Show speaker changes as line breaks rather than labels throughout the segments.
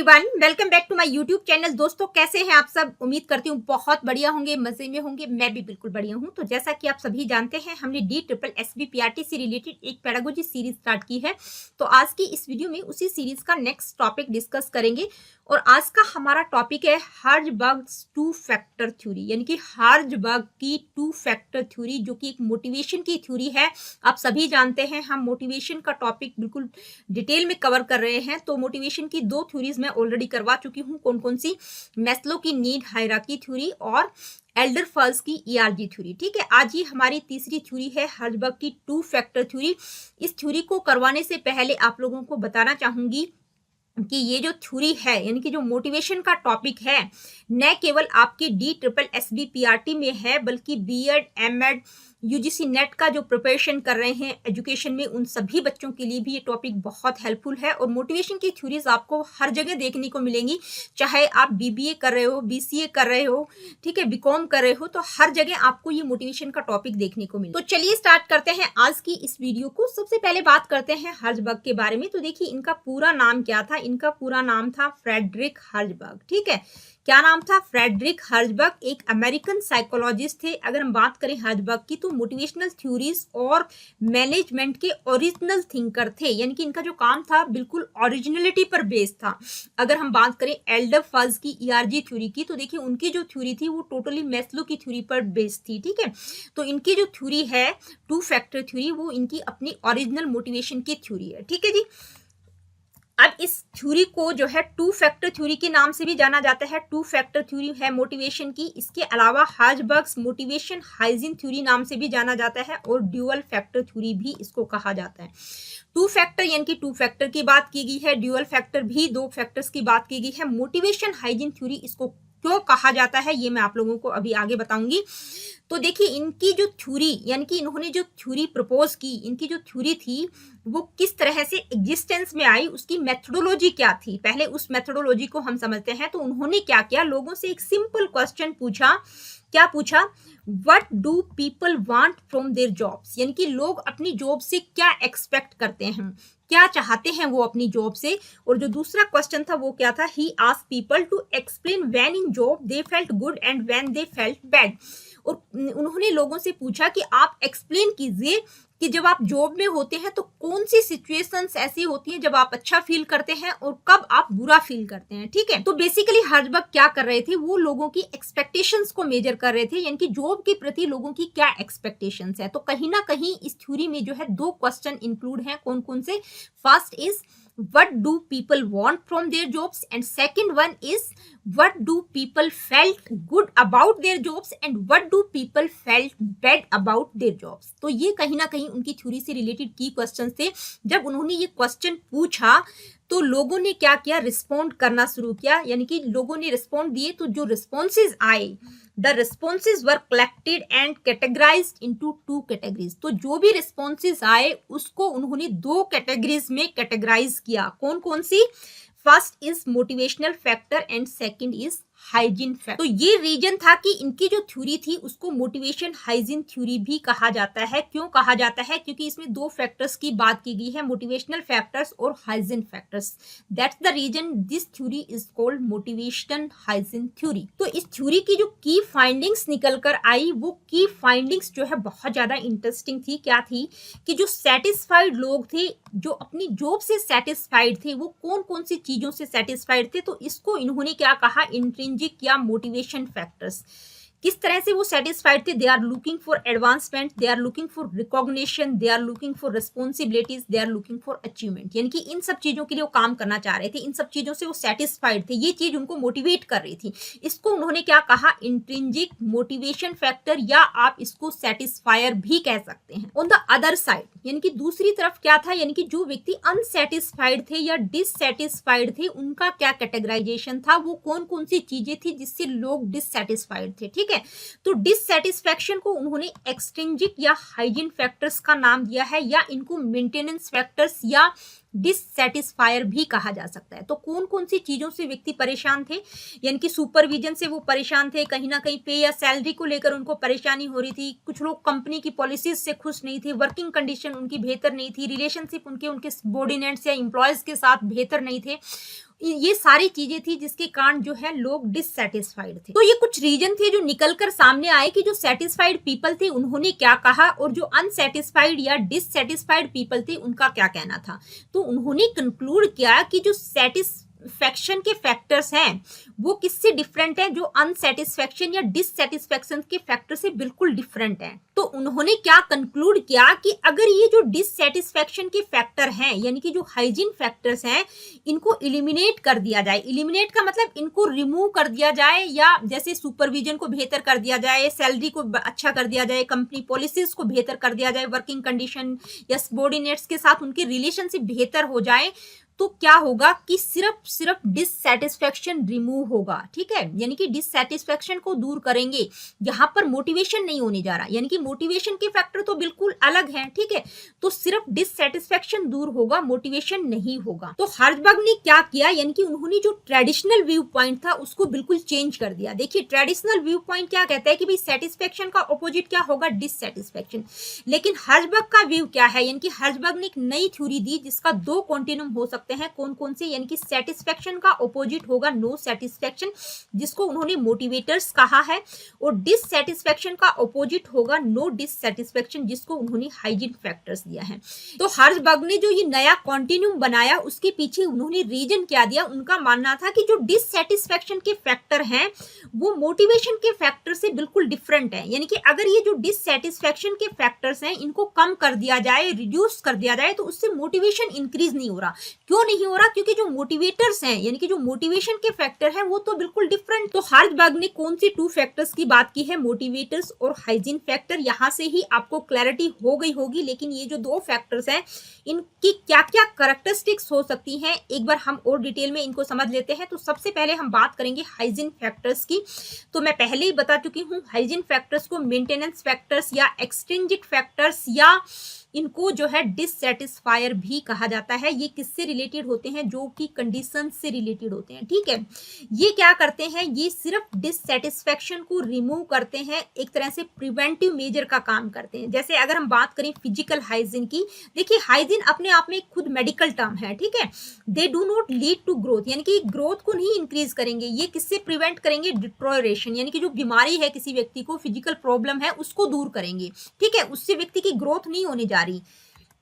Everyone, welcome back to my YouTube channel. दोस्तों, कैसे हैं आप सब? उम्मीद करती हूँ बहुत बढ़िया होंगे, मजे में होंगे। मैं भी बिल्कुल बढ़िया हूँ। तो जैसा कि आप सभी जानते हैं, हमने DSSB-PRT से रिलेटेड एक पेडागोजी सीरीज स्टार्ट की है। तो आज की इस वीडियो में उसी सीरीज का नेक्स्ट टॉपिक डिस्कस करेंगे। और आज का हमारा टॉपिक है हर्ज़बर्ग्स टू फैक्टर थ्योरी, यानी कि हर्ज़बर्ग की टू फैक्टर थ्योरी, जो कि एक मोटिवेशन की थ्योरी है। आप सभी जानते हैं हम मोटिवेशन का टॉपिक बिल्कुल डिटेल में कवर कर रहे हैं। तो मोटिवेशन की दो थ्योरीज मैं ऑलरेडी करवा चुकी हूँ। कौन कौन सी? मैस्लो की नीड हायरार्की थ्योरी और एल्डरफर्स की ERG थ्योरी। ठीक है, आज ये हमारी तीसरी थ्योरी है, हर्ज़बर्ग की टू फैक्टर थ्योरी। इस थ्योरी को करवाने से पहले आप लोगों को बताना चाहूंगी कि ये जो थ्योरी है, यानी कि जो मोटिवेशन का टॉपिक है, न केवल आपके DSSB-PRT में है, बल्कि B.Ed, M.Ed, UGC नेट का जो प्रिपरेशन कर रहे हैं एजुकेशन में, उन सभी बच्चों के लिए भी ये टॉपिक बहुत हेल्पफुल है। और मोटिवेशन की थ्योरीज आपको हर जगह देखने को मिलेंगी, चाहे आप BBA कर रहे हो, BCA कर रहे हो, ठीक है, BCom कर रहे हो, तो हर जगह आपको ये मोटिवेशन का टॉपिक देखने को मिले। तो चलिए स्टार्ट करते हैं आज की इस वीडियो को। सबसे पहले बात करते हैं हर्ज़बर्ग के बारे में। तो देखिए, इनका पूरा नाम क्या था? इनका पूरा नाम था फ्रेडरिक हर्ज़बर्ग। ठीक है, क्या नाम था? फ्रेडरिक हर्ज़बर्ग एक अमेरिकन साइकोलॉजिस्ट थे। अगर हम बात करें हर्ज़बर्ग की, तो मोटिवेशनल थ्योरीज और मैनेजमेंट के ओरिजिनल थिंकर थे, यानी कि इनका जो काम था बिल्कुल ओरिजिनलिटी पर बेस्ड था। अगर हम बात करें एल्डरफर्स की ERG थ्योरी की, तो देखिए उनकी जो थ्योरी थी वो टोटली मैस्लो की थ्योरी पर बेस्ड थी। ठीक है, तो इनकी जो थ्योरी है टू फैक्टर थ्योरी, वो इनकी अपनी ओरिजिनल मोटिवेशन की थ्योरी है। ठीक है जी। अब इस थ्योरी को जो है टू फैक्टर थ्योरी के नाम से भी जाना जाता है। टू फैक्टर थ्योरी है मोटिवेशन की। इसके अलावा हर्ज़बर्ग्स मोटिवेशन हाइजीन थ्योरी नाम से भी जाना जाता है, और ड्यूअल फैक्टर थ्योरी भी इसको कहा जाता है। टू फैक्टर यानी कि टू फैक्टर की बात की गई है, ड्यूअल फैक्टर भी दो फैक्टर्स की बात की गई है। मोटिवेशन हाइजीन थ्योरी इसको क्यों कहा जाता है, ये मैं आप लोगों को अभी आगे बताऊंगी। तो देखिए, इनकी जो थ्योरी, यानी कि इन्होंने जो थ्योरी प्रपोज की, इनकी जो थ्योरी थी वो किस तरह से एग्जिस्टेंस में आई, उसकी मेथोडोलॉजी क्या थी, पहले उस मेथोडोलॉजी को हम समझते हैं। तो उन्होंने क्या किया, लोगों से एक सिंपल क्वेश्चन पूछा। क्या पूछा? What do people want from their jobs, यानी कि लोग अपनी जॉब से क्या एक्सपेक्ट करते हैं, क्या चाहते हैं वो अपनी जॉब से। और जो दूसरा क्वेश्चन था वो क्या था? He asked people to explain when in job they felt good and when they felt bad. और उन्होंने लोगों से पूछा कि आप एक्सप्लेन कीजिए कि जब आप जॉब में होते हैं तो कौन सी सिचुएशंस ऐसी होती हैं जब आप अच्छा फील करते हैं और कब आप बुरा फील करते हैं। ठीक है, तो बेसिकली हर्ज़बर्ग क्या कर रहे थे, वो लोगों की एक्सपेक्टेशंस को मेजर कर रहे थे, यानी कि जॉब के प्रति लोगों की क्या एक्सपेक्टेशंस है। तो कहीं ना कहीं इस थ्योरी में जो है दो क्वेश्चन इंक्लूड हैं। कौन कौन से? First is what do people want from their jobs, and second one is what do people felt good about their jobs and what do people felt bad about their jobs। तो ये कहीं ना कहीं उनकी थ्योरी से related की question थे। जब उन्होंने ये क्वेश्चन पूछा तो लोगों ने क्या किया, रिस्पॉन्ड करना शुरू किया, यानी कि लोगों ने रिस्पॉन्ड दिए। तो जो रिस्पॉन्सेज आए, the responses were collected and categorised into two categories. तो जो भी रिस्पॉन्सेज आए उसको उन्होंने दो कैटेगरीज में कैटेगराइज किया। कौन कौन सी? First is motivational factor and second is hygiene factor. तो ये रीजन था कि इनकी जो थ्योरी थी उसको मोटिवेशन हाइजीन थ्योरी भी कहा जाता है। क्यों कहा जाता है? क्योंकि इसमें दो फैक्टर्स की बात की गई है, मोटिवेशनल फैक्टर्स और hygiene factors. That's the reason this theory is called motivation hygiene theory. तो इस थ्योरी की जो की फाइंडिंग्स निकल कर आई, वो की फाइंडिंग्स जो है बहुत ज्यादा इंटरेस्टिंग थी। क्या थी? कि जो सेटिस्फाइड लोग थे, जो अपनी जॉब से सेटिस्फाइड थे, वो कौन कौन सी चीजों से सेटिस्फाइड थे। तो इसको इन्होंने क्या कहा? इंट्रिंसिक या मोटिवेशन फैक्टर्स। किस तरह से वो सेटिस्फाइड थे? They are looking for advancement, they are looking for recognition, they are looking for responsibilities, they are looking for achievement. यानी कि इन सब चीजों के लिए वो काम करना चाह रहे थे, इन सब चीजों से वो सेटिस्फाइड थे, ये चीज उनको मोटिवेट कर रही थी। इसको उन्होंने क्या कहा? इंट्रिंसिक मोटिवेशन फैक्टर, या आप इसको सेटिस्फायर भी कह सकते हैं। ऑन द अदर साइड, यानी कि दूसरी तरफ क्या था, यानी कि जो व्यक्ति अनसेटिस्फाइड थे या डिससेटिस्फाइड थे, उनका क्या कैटेगराइजेशन था, वो कौन कौन सी चीजें थी जिससे लोग डिससेटिस्फाइड थे। ठीक है, तो डिससेटिस्फैक्शन को उन्होंने एक्सट्रिंसिक या हाइजीन फैक्टर्स का नाम दिया है, या इनको मेंटेनेंस फैक्टर्स या डिससेटिस्फायर भी कहा जा सकता है। तो कौन कौन सी चीजों से व्यक्ति परेशान थे, यानी कि सुपरविजन से वो परेशान थे, कहीं ना कहीं पे या सैलरी को लेकर उनको परेशानी हो रही थी, कुछ लोग कंपनी की पॉलिसीज से खुश नहीं थे, वर्किंग कंडीशन उनकी बेहतर नहीं थी, रिलेशनशिप उनके सबॉर्डिनेट्स या एम्प्लॉयज के साथ बेहतर नहीं थे, ये सारी चीजें थी जिसके कारण जो है लोग डिससेटिस्फाइड थे। तो ये कुछ रीजन थे जो निकलकर सामने आए कि जो सेटिस्फाइड पीपल थे उन्होंने क्या कहा और जो अनसेटिस्फाइड या डिससेटिस्फाइड पीपल थे उनका क्या कहना था। तो उन्होंने कंक्लूड किया कि जो सेटिस्फैक्शन के फैक्टर्स हैं वो किससे डिफरेंट है, जो अनसेटिस्फैक्शन या डिससेटिस्फैक्शन के फैक्टर से बिल्कुल डिफरेंट है। तो उन्होंने क्या कंक्लूड किया कि अगर ये जो डिससेटिस्फैक्शन के फैक्टर हैं यानी कि जो हाइजीन फैक्टर्स हैं इनको इलिमिनेट कर दिया जाए, इलिमिनेट का मतलब इनको रिमूव कर दिया जाए, या जैसे सुपरविजन को बेहतर कर दिया जाए, सैलरी को अच्छा कर दिया जाए, कंपनी पॉलिसीज को बेहतर कर दिया जाए, वर्किंग कंडीशन या सबॉर्डिनेट्स के साथ उनके रिलेशनशिप बेहतर हो जाए, तो क्या होगा कि सिर्फ डिससेटिस्फैक्शन रिमूव होगा। ठीक है, यानी कि डिससेटिस्फैक्शन को दूर करेंगे, यहाँ पर मोटिवेशन नहीं होने जा रहा, यानी कि मोटिवेशन के फैक्टर तो बिल्कुल अलग है। ठीक है, तो सिर्फ डिससेटिस्फैक्शन दूर होगा, मोटिवेशन नहीं होगा। तो हर्जबर्ग ने क्या किया, यानी कि उन्होंने जो ट्रेडिशनल व्यू पॉइंट था उसको बिल्कुल चेंज कर दिया। देखिए ट्रेडिशनल व्यू पॉइंट क्या कहता है कि भाई सेटिस्फैक्शन का ऑपोजिट क्या होगा, डिससेटिस्फैक्शन। लेकिन हर्जबर्ग का व्यू क्या है, यानी कि हर्जबर्ग ने एक नई थ्योरी दी जिसका दो कॉन्टिन्यूम हो सकते हैं। कौन कौन से, यानी कि सेटिस्फैक्शन का ऑपोजिट होगा नो सेटिस्फैक्शन जिसको उन्होंने मोटिवेटर्स कहा है, और डिससेटिस्फैक्शन का ऑपोजिट होगा नो डिससेटिस्फैक्शन जिसको उन्होंने हाइजीन फैक्टर्स दिया है। तो हर्जबर्ग ने जो ये नया कॉन्टिन्यूम बनाया उसके पीछे उन्होंने रीजन क्या दिया, उनका मानना था कि जो डिससेटिस्फैक्शन के फैक्टर हैं वो मोटिवेशन के फैक्टर से बिल्कुल डिफरेंट है। यानी कि अगर ये जो डिससेटिस्फैक्शन के फैक्टर्स हैं इनको कम कर दिया जाए, रिड्यूस कर दिया जाए, तो उससे मोटिवेशन इंक्रीज नहीं हो रहा। क्यों नहीं हो रहा, क्योंकि जो मोटिवेटर्स हैं यानी कि जो मोटिवेशन के फैक्टर हैं वो तो बिल्कुल डिफरेंट। तो हर्जबर्ग ने कौन सी टू फैक्टर्स की बात की है, मोटिवेटर्स और हाइजीन फैक्टर। यहां से ही आपको क्लैरिटी हो गई होगी, लेकिन ये जो दो फैक्टर्स हैं इनकी क्या क्या कैरेक्टरिस्टिक्स हो सकती हैं एक बार हम और डिटेल में इनको समझ लेते हैं। तो सबसे पहले हम बात करेंगे हाइजीन फैक्टर्स की। तो मैं पहले ही बता चुकी हूँ हाइजीन फैक्टर्स को मेंटेनेंस फैक्टर्स या एक्सट्रिंजिक फैक्टर्स या इनको जो है डिससेटिस्फायर भी कहा जाता है। ये किससे रिलेटेड होते हैं, जो कि कंडीशन से रिलेटेड होते हैं। ठीक है, ये क्या करते हैं, ये सिर्फ डिससेटिस्फैक्शन को रिमूव करते हैं, एक तरह से प्रिवेंटिव मेजर का काम करते हैं। जैसे अगर हम बात करें फिजिकल हाइजीन की, देखिए हाइजीन अपने आप में खुद मेडिकल टर्म है। ठीक है, they do not lead to growth, यानी कि ग्रोथ को नहीं इंक्रीज करेंगे, ये किससे प्रिवेंट करेंगे, डिट्रोरेशन, यानी कि जो बीमारी है किसी व्यक्ति को, फिजिकल प्रॉब्लम है उसको दूर करेंगे। ठीक है, उससे व्यक्ति की ग्रोथ नहीं होने जा रही।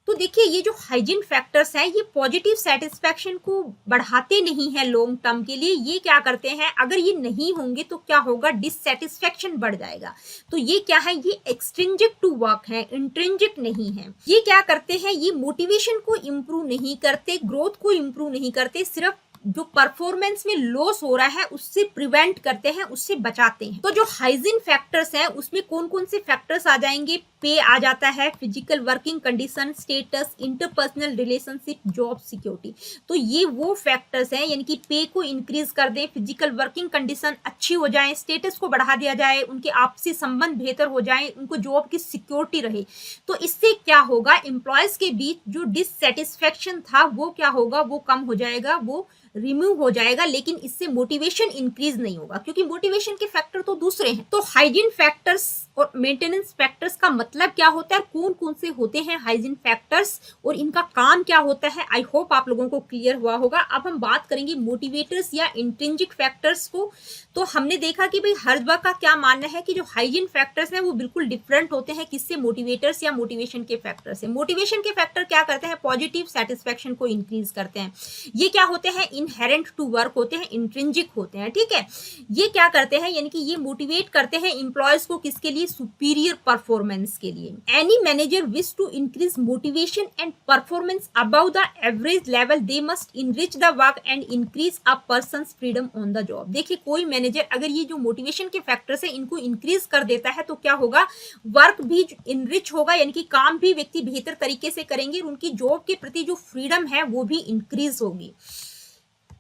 तो देखिए ये जो हाइजीन फैक्टर्स हैं ये पॉजिटिव सेटिस्फैक्शन को बढ़ाते नहीं है लॉन्ग टर्म के लिए। ये क्या करते हैं, अगर ये नहीं होंगे तो क्या होगा, डिससेटिस्फैक्शन बढ़ जाएगा। तो ये क्या है, ये एक्सट्रिंजिक टू वर्क है, इंट्रिंजिक नहीं है। ये क्या करते हैं, ये मोटिवेशन को इंप्रूव नहीं करते, ग्रोथ को इंप्रूव नहीं करते, सिर्फ जो परफॉर्मेंस में लॉस हो रहा है उससे प्रिवेंट करते हैं, उससे बचाते हैं। तो जो हाइजीन फैक्टर्स हैं उसमें कौन कौन से फैक्टर्स आ जाएंगे, पे आ जाता है, physical working condition, status, interpersonal relationship, job security. तो ये वो फैक्टर्स हैं, यानी कि पे को इंक्रीज कर दें, फिजिकल वर्किंग कंडीशन अच्छी हो जाए, स्टेटस को बढ़ा दिया जाए, उनके आपसी संबंध बेहतर हो जाए, उनको जॉब की सिक्योरिटी रहे। तो इससे क्या होगा, एम्प्लॉयज के बीच जो डिससेटिस्फैक्शन था वो क्या होगा, वो कम हो जाएगा, वो रिमूव हो जाएगा। लेकिन इससे मोटिवेशन इंक्रीज नहीं होगा, क्योंकि मोटिवेशन के फैक्टर तो दूसरे हैं। तो हाइजीन फैक्टर्स और मेंटेनेंस फैक्टर्स का मतलब क्या होता है, कौन कौन से होते हैं हाइजीन फैक्टर्स और इनका काम क्या होता है, आई होप आप लोगों को क्लियर हुआ होगा। अब हम बात करेंगे मोटिवेटर्स या इंट्रिंजिक फैक्टर्स को। तो हमने देखा कि भाई हर्जबर्ग का क्या मानना है कि जो हाइजीन फैक्टर्स हैं वो बिल्कुल डिफरेंट होते हैं किससे, मोटिवेटर्स या मोटिवेशन के फैक्टर से। मोटिवेशन के फैक्टर क्या करते हैं, पॉजिटिव सेटिस्फैक्शन को इंक्रीज करते हैं। ये क्या होते हैं, इनहेरेंट टू वर्क होते हैं, इंट्रिंजिक होते हैं। ठीक है, ये क्या करते हैं, यानी कि ये मोटिवेट करते हैं एम्प्लॉयज को किसके लिए, सुपीरियर परफॉर्मेंस के लिए। Any manager wish to increase motivation and performance above the average level, they must enrich the work and increase a person's freedom on the job. देखिए कोई मैनेजर अगर ये जो मोटिवेशन के फैक्टर्स है इनको इंक्रीज कर देता है तो क्या होगा, वर्क भी इनरिच होगा, यानी कि काम भी व्यक्ति बेहतर तरीके से करेंगे, उनकी जॉब के प्रति जो फ्रीडम है वो भी इंक्रीज होगी।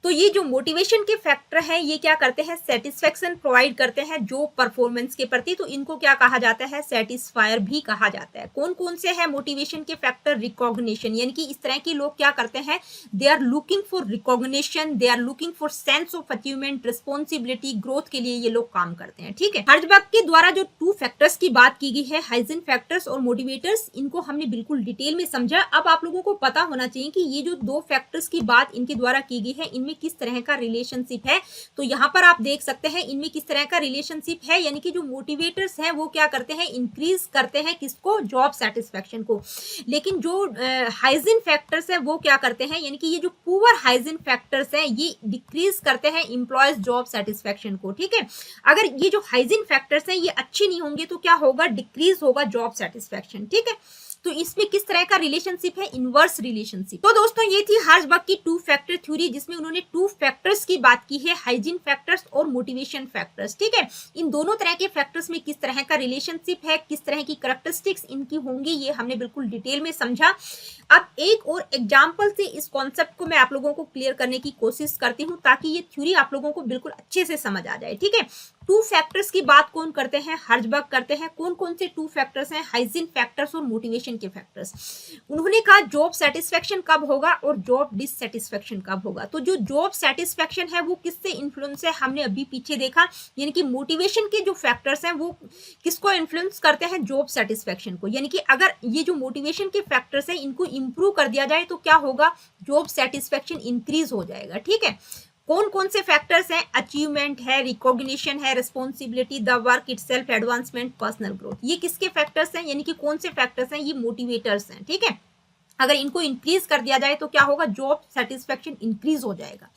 तो ये जो मोटिवेशन के फैक्टर हैं ये क्या करते हैं, सेटिस्फैक्शन प्रोवाइड करते हैं जो परफॉर्मेंस के प्रति, तो इनको क्या कहा जाता है, सेटिस्फायर भी कहा जाता है। कौन कौन से हैं मोटिवेशन के फैक्टर, रिकॉग्निशन, यानी कि इस तरह के लोग क्या करते हैं, they are looking for recognition, they are looking for sense of achievement, responsibility, growth के लिए ये लोग काम करते हैं। ठीक है, हर्जबर्ग के द्वारा जो टू फैक्टर्स की बात की गई है, हाइजीन फैक्टर्स और मोटिवेटर्स, इनको हमने बिल्कुल डिटेल में समझा। अब आप लोगों को पता होना चाहिए कि ये जो दो फैक्टर्स की बात इनके द्वारा की गई है इनमें में किस तरह का रिलेशनशिप है। तो यहाँ पर आप देख सकते हैं इनमें किस तरह का रिलेशनशिप है, यानी कि जो मोटिवेटर्स हैं वो क्या करते हैं, इंक्रीज करते हैं किसको, जॉब सेटिस्फेक्शन को। लेकिन जो हाइजीन फैक्टर्स है वो क्या करते हैं, यानी कि ये जो पुअर हाइजीन फैक्टर्स हैं ये डिक्रीज करते हैं एम्प्लॉयज जॉब सेटिस्फेक्शन को। ठीक है, अगर ये जो हाइजीन फैक्टर्स हैं ये अच्छे नहीं होंगे तो क्या होगा, डिक्रीज होगा जॉब सेटिस्फेक्शन। ठीक है, तो इसमें किस तरह का रिलेशनशिप है, इनवर्स रिलेशनशिप। तो दोस्तों ये थी हर्जबर्ग की टू फैक्टर थ्योरी, जिसमें उन्होंने टू फैक्टर्स की बात की है, हाइजीन फैक्टर्स और मोटिवेशन फैक्टर्स। ठीक है, इन दोनों तरह के फैक्टर्स में किस तरह का रिलेशनशिप है, किस तरह की कैरेक्टरिस्टिक्स इनकी होंगी, ये हमने बिल्कुल डिटेल में समझा। अब एक और एग्जाम्पल से इस कॉन्सेप्ट को मैं आप लोगों को क्लियर करने की कोशिश करती हूँ ताकि ये थ्योरी आप लोगों को बिल्कुल अच्छे से समझ आ जाए। ठीक है, टू फैक्टर्स की बात कौन करते हैं, हर्जबर्ग करते हैं। कौन कौन से टू फैक्टर्स हैं, हाइजीन फैक्टर्स और मोटिवेशन के फैक्टर्स। उन्होंने कहा जॉब सेटिस्फेक्शन कब होगा और जॉब डिससेटिस्फेक्शन कब होगा। तो जो जॉब सेटिस्फेक्शन है वो किससे इन्फ्लुएंस है, हमने अभी पीछे देखा, यानी कि मोटिवेशन के जो फैक्टर्स हैं वो किसको इन्फ्लुएंस करते हैं, जॉब सेटिस्फेक्शन को। यानी कि अगर ये जो मोटिवेशन के फैक्टर्स हैं इनको इंप्रूव कर दिया जाए तो क्या होगा, जॉब सेटिस्फेक्शन इंक्रीज हो जाएगा। ठीक है, कौन कौन से फैक्टर्स हैं, अचीवमेंट है, रिकॉग्निशन है, responsibility, the work itself, advancement, personal growth. ये किसके फैक्टर्स हैं, यानी कि कौन से फैक्टर्स हैं, ये मोटिवेटर्स हैं। ठीक है, अगर इनको इंक्रीज कर दिया जाए तो क्या होगा, जॉब सेटिस्फेक्शन इंक्रीज हो जाएगा।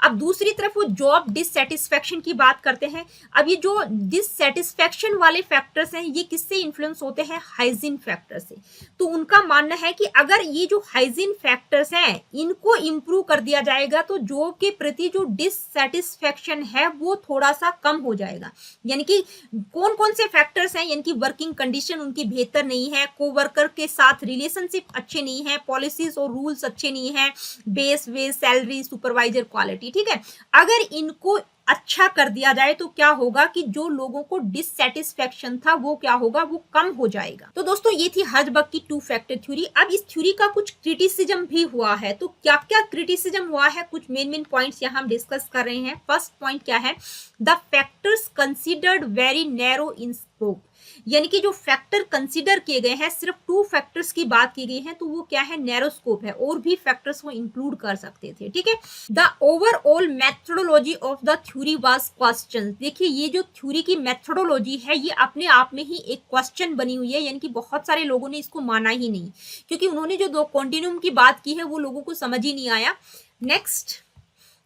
अब दूसरी तरफ वो जॉब डिससेटिस्फेक्शन की बात करते हैं। अब ये जो डिससेटिस्फेक्शन वाले फैक्टर्स हैं ये किससे इन्फ्लुएंस होते हैं, हाइजीन फैक्टर से। तो उनका मानना है कि अगर ये जो हाइजीन फैक्टर्स हैं इनको इंप्रूव कर दिया जाएगा तो जॉब के प्रति जो डिससेटिस्फेक्शन है वो थोड़ा सा कम हो जाएगा। यानी कि कौन कौन से फैक्टर्स हैं, यानी कि वर्किंग कंडीशन उनकी बेहतर नहीं है, कोवर्कर के साथ रिलेशनशिप अच्छे नहीं है, पॉलिसीज और रूल्स अच्छे नहीं है, base wage, salary, supervisor quality. ठीक है, अगर इनको अच्छा कर दिया जाए तो क्या होगा कि जो लोगों को डिससेटिस्फेक्शन था वो क्या होगा, वो कम हो जाएगा। तो दोस्तों ये थी हर्जबर्ग की टू फैक्टर थ्योरी। अब इस थ्योरी का कुछ क्रिटिसिज्म भी हुआ है। तो क्या क्या क्रिटिसिज्म हुआ है, कुछ मेन पॉइंट्स यहाँ हम डिस्कस कर रहे हैं। फर्स्ट पॉइंट क्या है, the factors considered very narrow in scope. यानी कि जो फैक्टर कंसीडर किए गए हैं, सिर्फ टू फैक्टर्स की बात की गई है तो वो क्या है, नैरो स्कोप है, और भी फैक्टर्स वो इंक्लूड कर सकते थे। ठीक है, the overall methodology of the theory was question. देखिए ये जो थ्योरी की मेथोडोलॉजी है ये अपने आप में ही एक क्वेश्चन बनी हुई है, यानी कि बहुत सारे लोगों ने इसको माना ही नहीं, क्योंकि उन्होंने जो दो कॉन्टिन्यूम की बात की है वो लोगों को समझ ही नहीं आया। Next,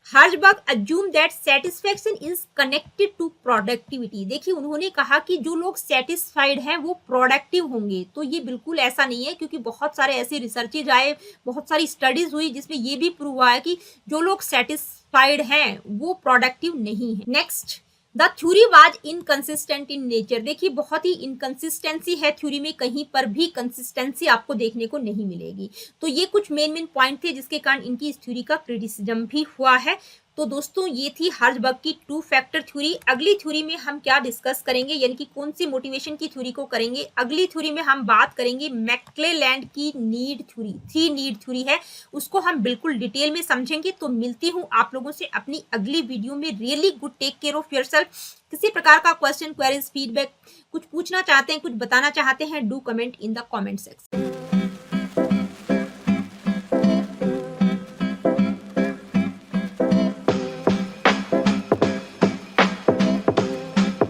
Herzberg assumed that satisfaction is connected to productivity। देखिए उन्होंने कहा कि जो लोग सेटिस्फाइड हैं वो प्रोडक्टिव होंगे। तो ये बिल्कुल ऐसा नहीं है, क्योंकि बहुत सारे ऐसे रिसर्चेज आए, बहुत सारी स्टडीज हुई जिसमें ये भी प्रूव हुआ है कि जो लोग सेटिस्फाइड हैं वो प्रोडक्टिव नहीं है। Next, the theory was inconsistent in nature. देखिए बहुत ही इनकंसिस्टेंसी है थ्योरी में, कहीं पर भी कंसिस्टेंसी आपको देखने को नहीं मिलेगी। तो ये कुछ मेन पॉइंट थे जिसके कारण इनकी इस थ्योरी का क्रिटिसिज्म भी हुआ है। तो दोस्तों ये थी हर्जबर्ग की टू फैक्टर थ्योरी। अगली थ्योरी में हम क्या डिस्कस करेंगे, यानी कि कौन सी मोटिवेशन की थ्योरी को करेंगे। अगली थ्योरी में हम बात करेंगे मैक्लेलैंड की नीड थ्योरी, 3 नीड थ्योरी है, उसको हम बिल्कुल डिटेल में समझेंगे। तो मिलती हूँ आप लोगों से अपनी अगली वीडियो में। Really good, take care of yourself. किसी प्रकार का क्वेश्चन, क्वेरीज, फीडबैक, कुछ पूछना चाहते हैं, कुछ बताना चाहते हैं, do comment in the comment section.